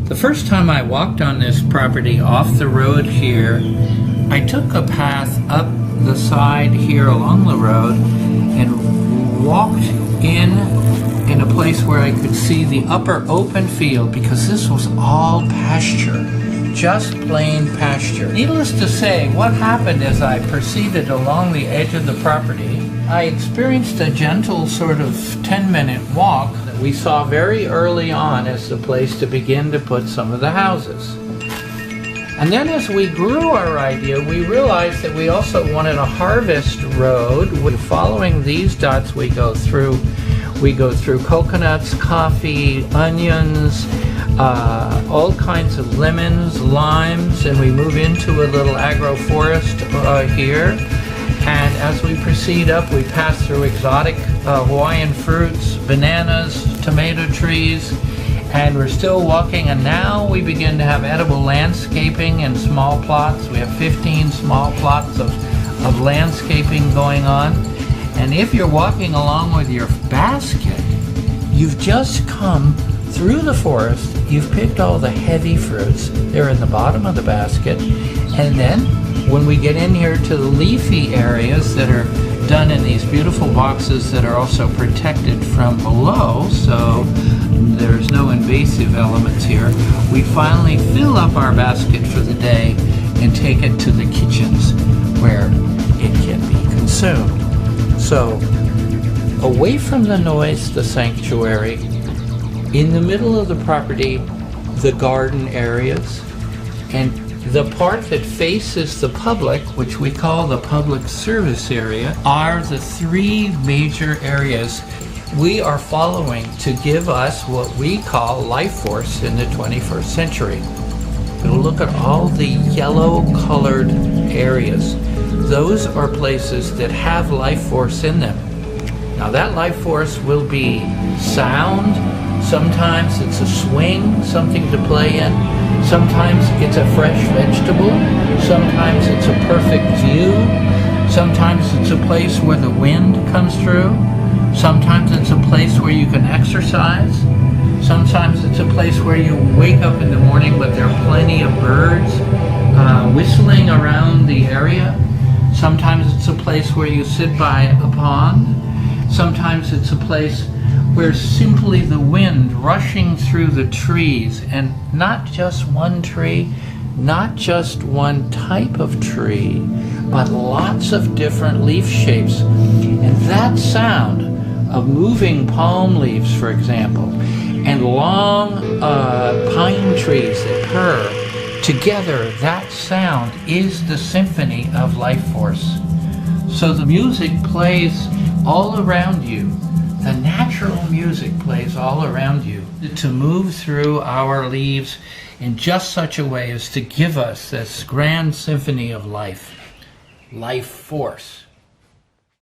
The first time I walked on this property off the road here, I took a path up the side here along the road and walked in a place where I could see the upper open field, because this was all pasture, just plain pasture. Needless to say, what happened as I proceeded along the edge of the property, I experienced a gentle sort of 10-minute walk that we saw very early on as the place to begin to put some of the houses. And then as we grew our idea, we realized that we also wanted a harvest road. Following these dots, we go through coconuts, coffee, onions, all kinds of lemons, limes, and we move into a little agroforest here. And as we proceed up, we pass through exotic Hawaiian fruits, bananas, tomato trees, and we're still walking, and now we begin to have edible landscaping in small plots. We have 15 small plots of landscaping going on. And if you're walking along with your basket, you've just come through the forest, you've picked all the heavy fruits, they're in the bottom of the basket, and then when we get in here to the leafy areas that are done in these beautiful boxes that are also protected from below, so there's no invasive elements here, we finally fill up our basket for the day and take it to the kitchens where it can be consumed. So, away from the noise, the sanctuary, in the middle of the property, the garden areas, and the part that faces the public, which we call the public service area, are the three major areas we are following to give us what we call life force in the 21st century. We'll look at all the yellow-colored areas. Those are places that have life force in them. Now that life force will be sound, sometimes it's a swing, something to play in, sometimes it's a fresh vegetable, sometimes it's a perfect view, sometimes it's a place where the wind comes through, sometimes it's a place where you can exercise, sometimes it's a place where you wake up in the morning but there are plenty of birds whistling around the area. Sometimes it's a place where you sit by a pond. Sometimes it's a place where simply the wind rushing through the trees, and not just one tree, not just one type of tree, but lots of different leaf shapes. And that sound of moving palm leaves, for example, and long pine trees that purr, together that sound is the symphony of life force. So the music plays all around you. The natural music plays all around you to move through our leaves in just such a way as to give us this grand symphony of life force.